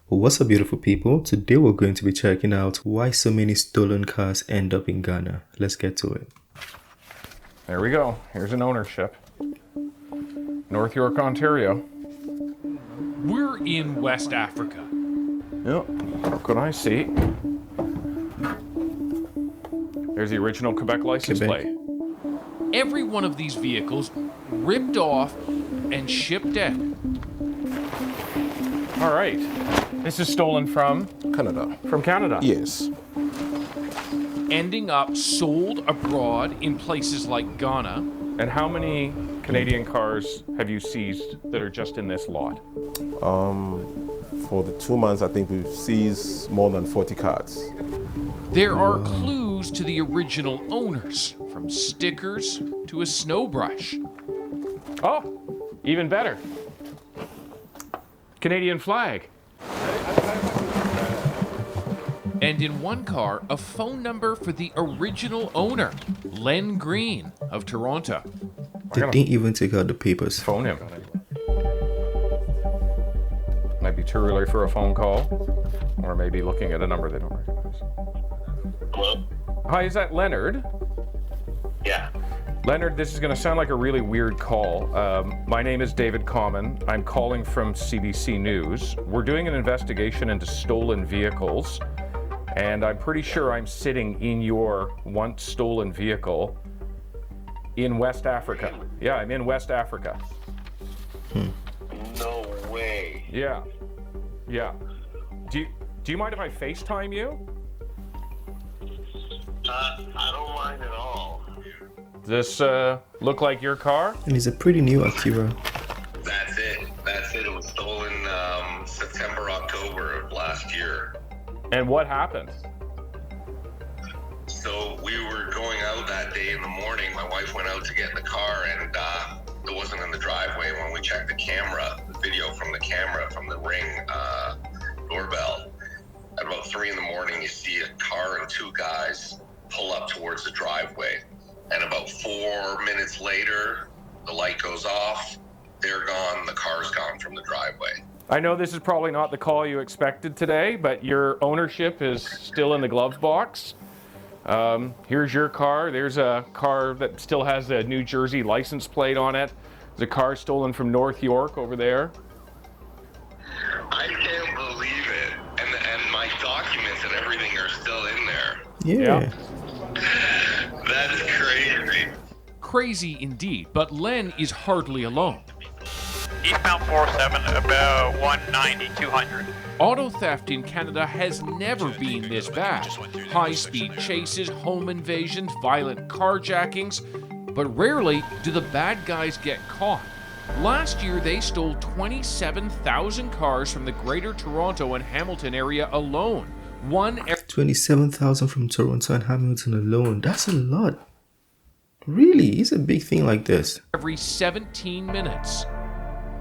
Well, what's up, beautiful people? Today we're going to be checking out why so many stolen cars end up in Ghana. Let's get to it. There we go. Here's an ownership. North York, Ontario. We're in West Africa. Yep. What could I see? There's the original Quebec license plate. Every one of these vehicles ripped off and shipped out. All right. This is stolen from Canada. From Canada. Yes. Ending up sold abroad in places like Ghana. And how many Canadian cars have you seized that are just in this lot? For the 2 months, I think we've seized more than 40 cards. There are clues to the original owners, from stickers to a snow brush. Oh, even better. Canadian flag. And in one car, a phone number for the original owner, Len Green of Toronto. They didn't even take out the papers. Phone him. Might be too early for a phone call, or maybe looking at a number they don't recognize. Hello? Hi, is that Leonard? Yeah. Leonard, this is going to sound like a really weird call. My name is David Common. I'm calling from CBC News. We're doing an investigation into stolen vehicles, and I'm pretty sure I'm sitting in your once stolen vehicle in West Africa. Yeah, I'm in West Africa. No way. Yeah. Do you mind if I FaceTime you? I don't mind at all. Does this look like your car? And it's a pretty new Acura. That's it. It was stolen September, October of last year. And what happened? So we were going out that day in the morning. My wife went out to get in the car, and it wasn't in the driveway. When we checked the camera, the video from the camera from the Ring doorbell, at about 3 in the morning, you see a car and two guys pull up towards the driveway. And about 4 minutes later, the light goes off. They're gone. The car's gone from the driveway. I know this is probably not the call you expected today, but your ownership is still in the glove box. Here's your car. There's a car that still has a New Jersey license plate on it. There's a car stolen from North York over there. I can't believe it. And my documents and everything are still in there. Yeah. That is crazy. Crazy indeed, but Len is hardly alone. Eastbound 47, about 190, 200. Auto theft in Canada has never been this bad. High-speed chases, home invasions, violent carjackings, but rarely do the bad guys get caught. Last year, they stole 27,000 cars from the Greater Toronto and Hamilton area alone. 27,000 from Toronto and Hamilton alone. That's a lot. Really? It's a big thing like this. Every 17 minutes.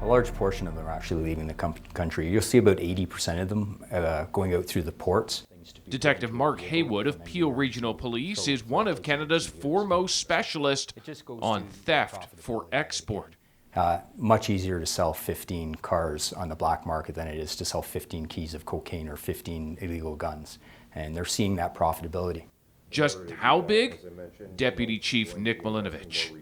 A large portion of them are actually leaving the country. You'll see about 80% of them going out through the ports. Detective Mark Haywood of Peel Regional Police is one of Canada's foremost specialists on theft for export. Much easier to sell 15 cars on the black market than it is to sell 15 keys of cocaine or 15 illegal guns. And they're seeing that profitability. Just how big? Deputy Chief Nick Milinovich.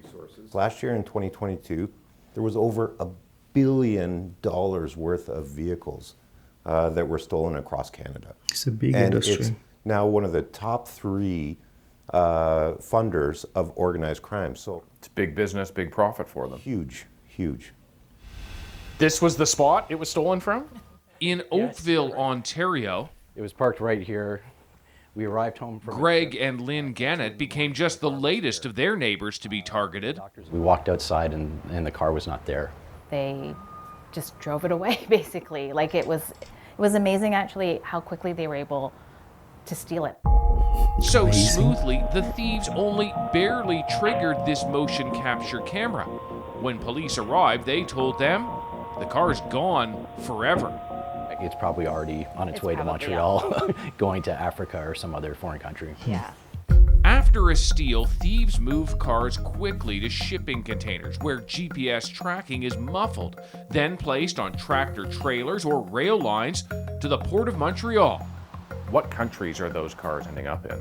Last year in 2022, there was over $1 billion worth of vehicles that were stolen across Canada. It's a big and industry. It's now one of the top 3 funders of organized crime. So It's big business, big profit for them. huge. This was the spot it was stolen from? In Oakville, Ontario, It was parked right here. We arrived home from... Greg and Lynn Gannett became just the latest of their neighbors to be targeted. We walked outside and the car was not there. They just drove it away, basically. Like it was amazing actually how quickly they were able to steal it. So smoothly, the thieves only barely triggered this motion capture camera. When police arrived, they told them the car's gone forever. It's probably already on its way to probably, Montreal, going to Africa or some other foreign country. Yeah. After a steal, thieves move cars quickly to shipping containers where GPS tracking is muffled, then placed on tractor trailers or rail lines to the Port of Montreal. What countries are those cars ending up in?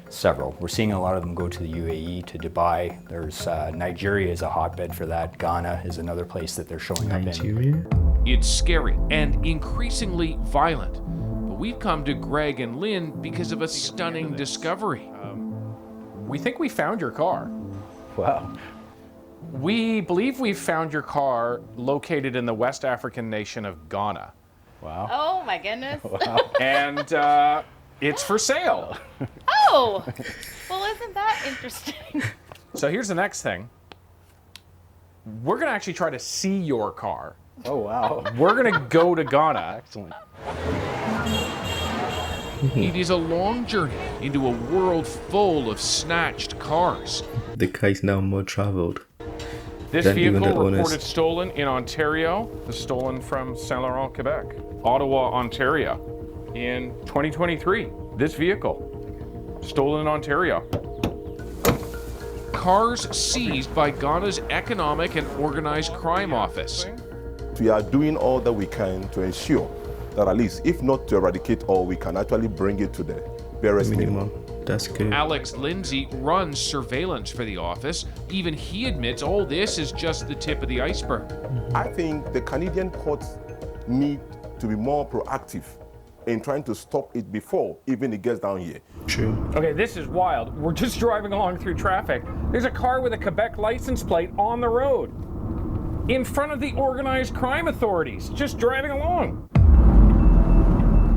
Several. We're seeing a lot of them go to the UAE, to Dubai. There's Nigeria is a hotbed for that. Ghana is another place that they're showing up in. Nigeria? It's scary and increasingly violent. But we've come to Greg and Lynn because of a stunning discovery. We think we found your car. Wow. We believe we found your car located in the West African nation of Ghana. Wow. Oh my goodness. And it's for sale. Oh, well, isn't that interesting? So here's the next thing. We're going to actually try to see your car. Oh, wow. We're going to go to Ghana. Excellent. It is a long journey into a world full of snatched cars. The car is now more traveled. This than even vehicle the owners. reported stolen in Ontario. It was stolen from Saint Laurent, Quebec. Ottawa, Ontario. In 2023, this vehicle stolen in Ontario. Cars seized by Ghana's Economic and Organized Crime Office. We are doing all that we can to ensure that at least, if not to eradicate all, we can actually bring it to the barest minimum. That's good. Alex Lindsay runs surveillance for the office. Even he admits all this is just the tip of the iceberg. I think the Canadian courts need to be more proactive in trying to stop it before even it gets down here. True. Okay, this is wild. We're just driving along through traffic. There's a car with a Quebec license plate on the road in front of the organized crime authorities, just driving along.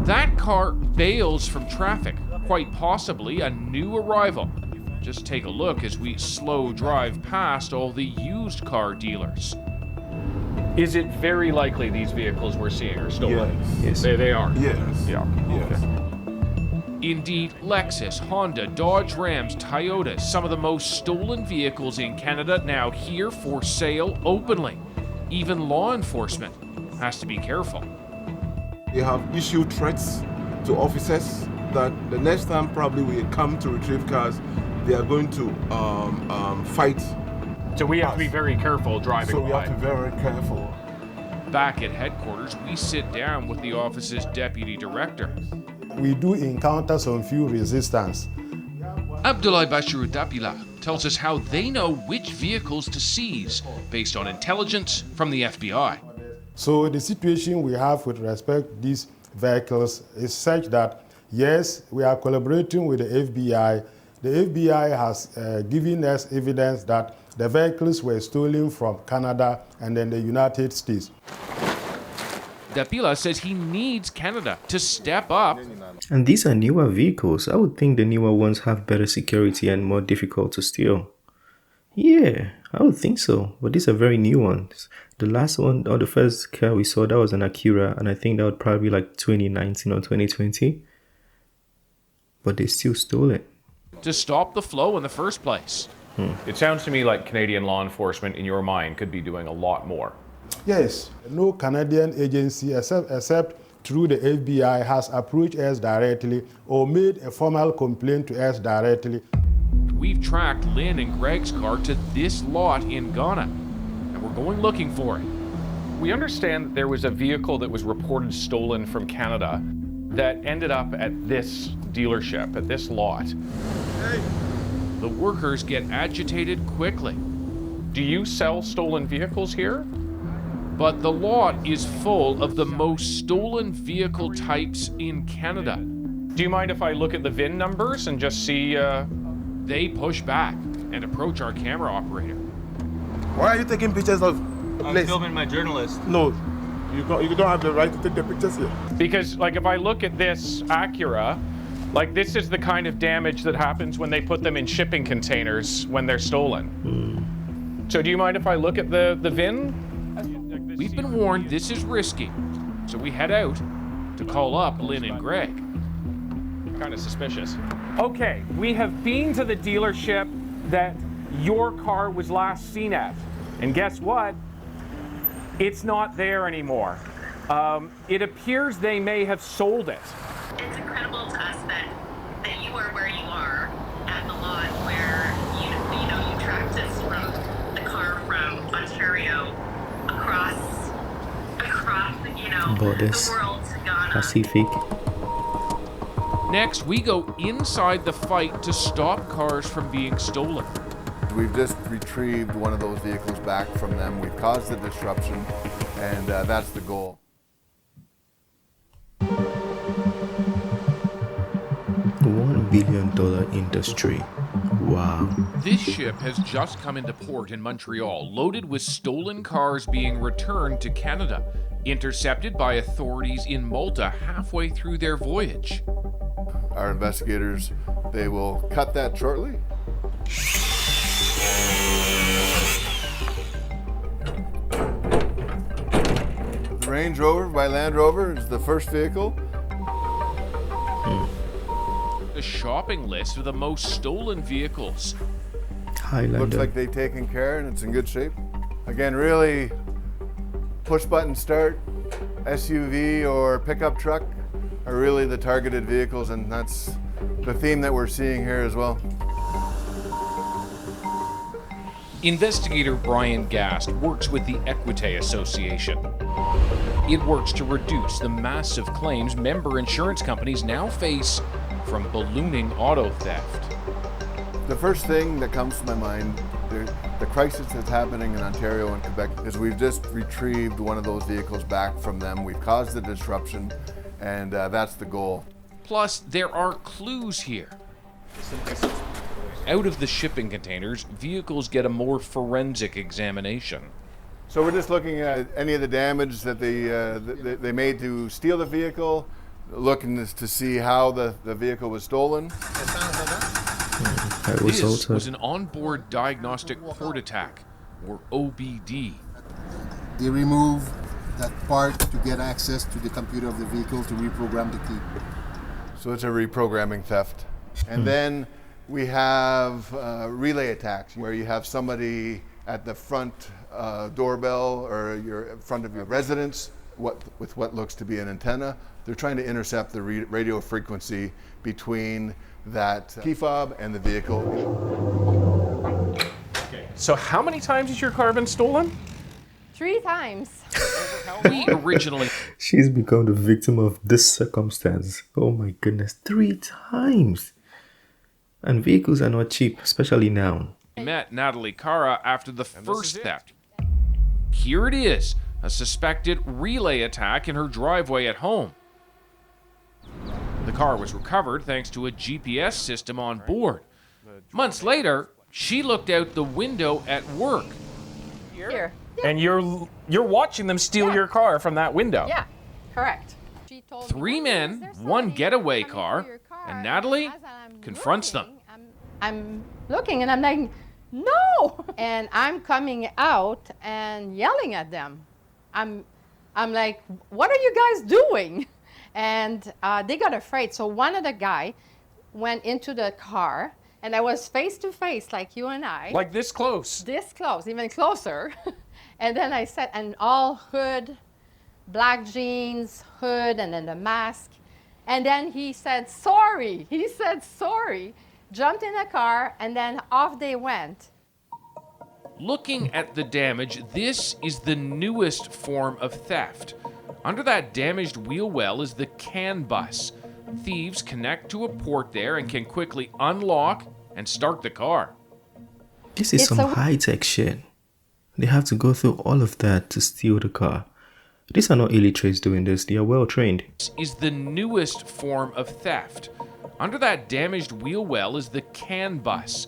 That car bails from traffic, quite possibly a new arrival. Just take a look as we slow drive past all the used car dealers. Is it very likely these vehicles we're seeing are stolen? Yes. They are? Yes. Yeah. Yes. Indeed, Lexus, Honda, Dodge Rams, Toyota, some of the most stolen vehicles in Canada now here for sale openly. Even law enforcement has to be careful. They have issued threats to officers that the next time probably we come to retrieve cars, they are going to fight. So we have to be very careful driving So we by. have to be very careful. Back at headquarters, we sit down with the office's deputy director. We do encounter some few resistance. Abdoulaye Bashirou Dapila tells us how they know which vehicles to seize based on intelligence from the FBI. So the situation we have with respect to these vehicles is such that, yes, we are collaborating with the FBI. The FBI has given us evidence that the vehicles were stolen from Canada and then the United States. Dapila says he needs Canada to step up. And these are newer vehicles. I would think the newer ones have better security and more difficult to steal. Yeah, I would think so. But these are very new ones. The last one, or the first car we saw, that was an Acura. And I think that would probably be like 2019 or 2020. But they still stole it. To stop the flow in the first place. It sounds to me like Canadian law enforcement, in your mind, could be doing a lot more. Yes, no Canadian agency except through the FBI has approached us directly or made a formal complaint to us directly. We've tracked Lynn and Greg's car to this lot in Ghana, and we're going looking for it. We understand that there was a vehicle that was reported stolen from Canada that ended up at this dealership, at this lot. The workers get agitated quickly. Do you sell stolen vehicles here? But the lot is full of the most stolen vehicle types in Canada. Do you mind if I look at the VIN numbers and just see? They push back and approach our camera operator. Why are you taking pictures of? I'm filming my journalist. No, you don't have the right to take the pictures here. Because, like, if I look at this Acura, like, this is the kind of damage that happens when they put them in shipping containers when they're stolen. So do you mind if I look at the VIN? We've been warned this is risky, so we head out to call up Lynn and Greg. Kind of suspicious. Okay, we have been to the dealership that your car was last seen at. And guess what? It's not there anymore. It appears they may have sold it. It's incredible to us that you are where you are at the lot where you tracked us from the car from Ontario across Borders, the world to Ghana. Pacific. Next, we go inside the fight to stop cars from being stolen. We've just retrieved one of those vehicles back from them. We've caused the disruption, and that's the goal. $1 billion industry. Wow. This ship has just come into port in Montreal, loaded with stolen cars being returned to Canada, intercepted by authorities in Malta halfway through their voyage. Our investigators, they will cut that shortly. The Range Rover by Land Rover is the first vehicle. A shopping list of the most stolen vehicles. Highlander. Looks like they've taken care and it's in good shape. Again, really push button start, SUV or pickup truck are really the targeted vehicles, and that's the theme that we're seeing here as well. Investigator Brian Gast works with the Equite Association. It works to reduce the massive claims member insurance companies now face from ballooning auto theft. The first thing that comes to my mind, the crisis that's happening in Ontario and Quebec, is we've just retrieved one of those vehicles back from them. We've caused the disruption, and that's the goal. Plus, there are clues here. Out of the shipping containers, vehicles get a more forensic examination. So we're just looking at any of the damage that they made to steal the vehicle, looking to see how the vehicle was stolen. This was an onboard diagnostic port attack, or OBD. They remove that part to get access to the computer of the vehicle to reprogram the key. So it's a reprogramming theft. And then we have relay attacks, where you have somebody at the front doorbell or your front of your residence with what looks to be an antenna. They're trying to intercept the radio frequency between that key fob and the vehicle. Okay. So how many times has your car been stolen? 3 times. We originally... She's become the victim of this circumstance. Oh my goodness, 3 times. And vehicles are not cheap, especially now. Met Natalie Cara after the first theft. Here it is, a suspected relay attack in her driveway at home. The car was recovered thanks to a GPS system on board. Months later, she looked out the window at work. Here. And you're watching them steal your car from that window. Yeah, correct. 3 men, 1 getaway car, and Natalie confronts them. I'm looking and I'm like, no! And I'm coming out and yelling at them. I'm like, what are you guys doing? And they got afraid. So one of the guy went into the car, and I was face to face, like you and I. Like this close. This close, even closer. And then I said, and all hood, black jeans, hood, and then the mask. And then he said, sorry. He said, sorry, jumped in the car, and then off they went. Looking at the damage, this is the newest form of theft. Under that damaged wheel well is the CAN bus. Thieves connect to a port there and can quickly unlock and start the car. This is some high-tech shit. They have to go through all of that to steal the car. These are not illiterates doing this, they are well trained. This is the newest form of theft. Under that damaged wheel well is the CAN bus.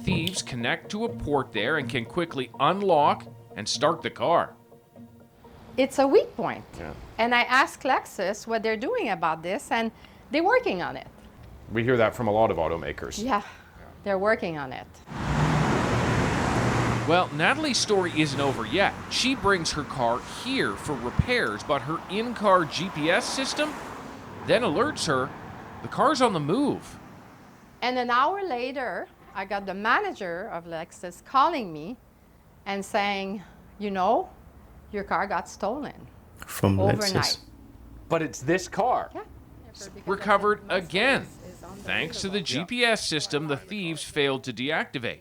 Thieves connect to a port there and can quickly unlock and start the car. It's a weak point. Yeah. And I asked Lexus what they're doing about this, and they're working on it. We hear that from a lot of automakers. Yeah, they're working on it. Well, Natalie's story isn't over yet. She brings her car here for repairs, but her in-car GPS system then alerts her the car's on the move. And an hour later, I got the manager of Lexus calling me and saying, you know, your car got stolen. From overnight. Lexus. But it's this car. Yeah. Recovered again. thanks to the GPS system the thieves failed to deactivate.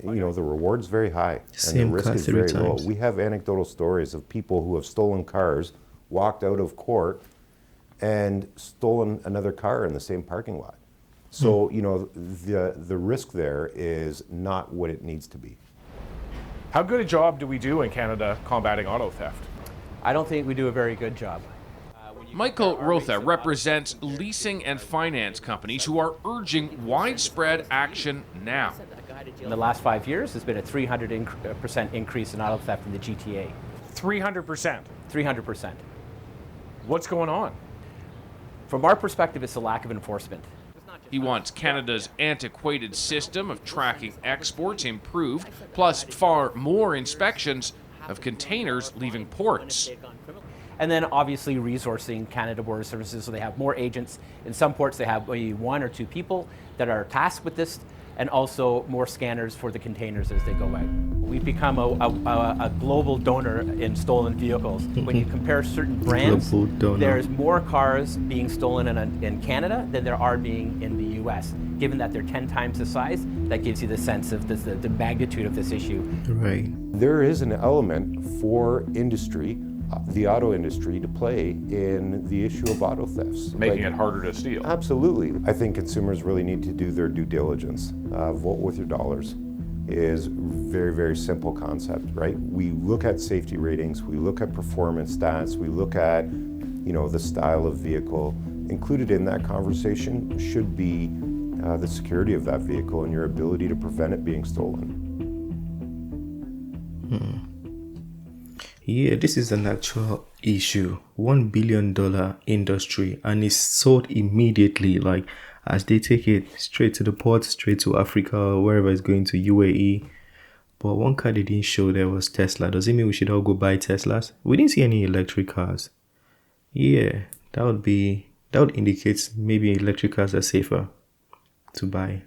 You know, the reward's very high and Same the risk car is 3 very low. times. We have anecdotal stories of people who have stolen cars, walked out of court, and stolen another car in the same parking lot. So, you know, the risk there is not what it needs to be. How good a job do we do in Canada combating auto theft? I don't think we do a very good job. Michael Rotha represents leasing and finance companies who are urging widespread action now. In the last 5 years, there's been a 300% increase in auto theft in the GTA. 300%. 300%. What's going on? From our perspective, it's a lack of enforcement. He wants Canada's antiquated system of tracking exports improved, plus far more inspections of containers leaving ports. And then obviously resourcing Canada Border Services so they have more agents. In some ports they have maybe 1 or 2 people that are tasked with this, and also more scanners for the containers as they go out. We've become a global donor in stolen vehicles. When you compare certain brands, there's more cars being stolen in Canada than there are being in the US. Given that they're 10 times the size, that gives you the sense of the magnitude of this issue. Right. There is an element for industry, the auto industry, to play in the issue of auto thefts. Making it harder to steal. Absolutely. I think consumers really need to do their due diligence. Vote with your dollars is very, very simple concept, right? We look at safety ratings, we look at performance stats, we look at, you know, the style of vehicle. Included in that conversation should be the security of that vehicle and your ability to prevent it being stolen. Yeah, this is an actual issue. $1 billion industry, and it's sold immediately, like as they take it straight to the port, straight to Africa, or wherever it's going to UAE. But one car they didn't show there was Tesla. Does it mean we should all go buy Teslas? We didn't see any electric cars. Yeah, that would indicate maybe electric cars are safer to buy.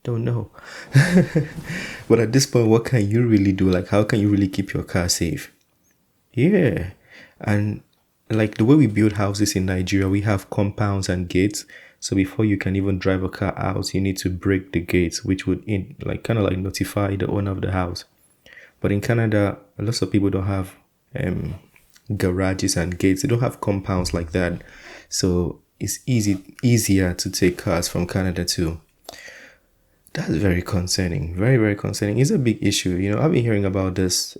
Don't know. But at this point, what can you really do? Like, how can you really keep your car safe? Yeah, and like the way we build houses in Nigeria, we have compounds and gates. So before you can even drive a car out, you need to break the gates, which would kind of like notify the owner of the house. But in Canada, lots of people don't have garages and gates. They don't have compounds like that. So it's easier to take cars from Canada too. That's very concerning. Very, very concerning. It's a big issue. You know, I've been hearing about this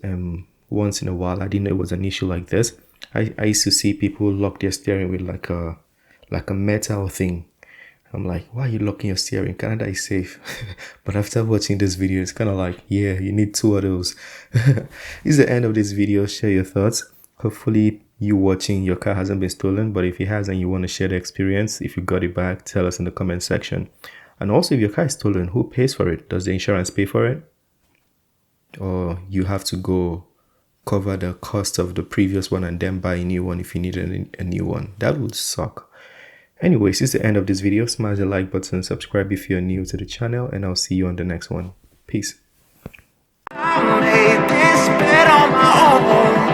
once in a while. I didn't know it was an issue like this. I used to see people lock their steering with like a metal thing. I'm like, why are you locking your steering? Canada is safe. But after watching this video, it's kind of like, yeah, you need 2 of those. This is the end of this video. Share your thoughts. Hopefully you watching, your car hasn't been stolen. But if it has and you want to share the experience, if you got it back, tell us in the comment section. And also, if your car is stolen, who pays for it? Does the insurance pay for it? Or you have to go cover the cost of the previous one and then buy a new one if you need a new one? That would suck. Anyways, this is the end of this video. Smash the like button, subscribe if you're new to the channel, and I'll see you on the next one. Peace. I made this bed on my own.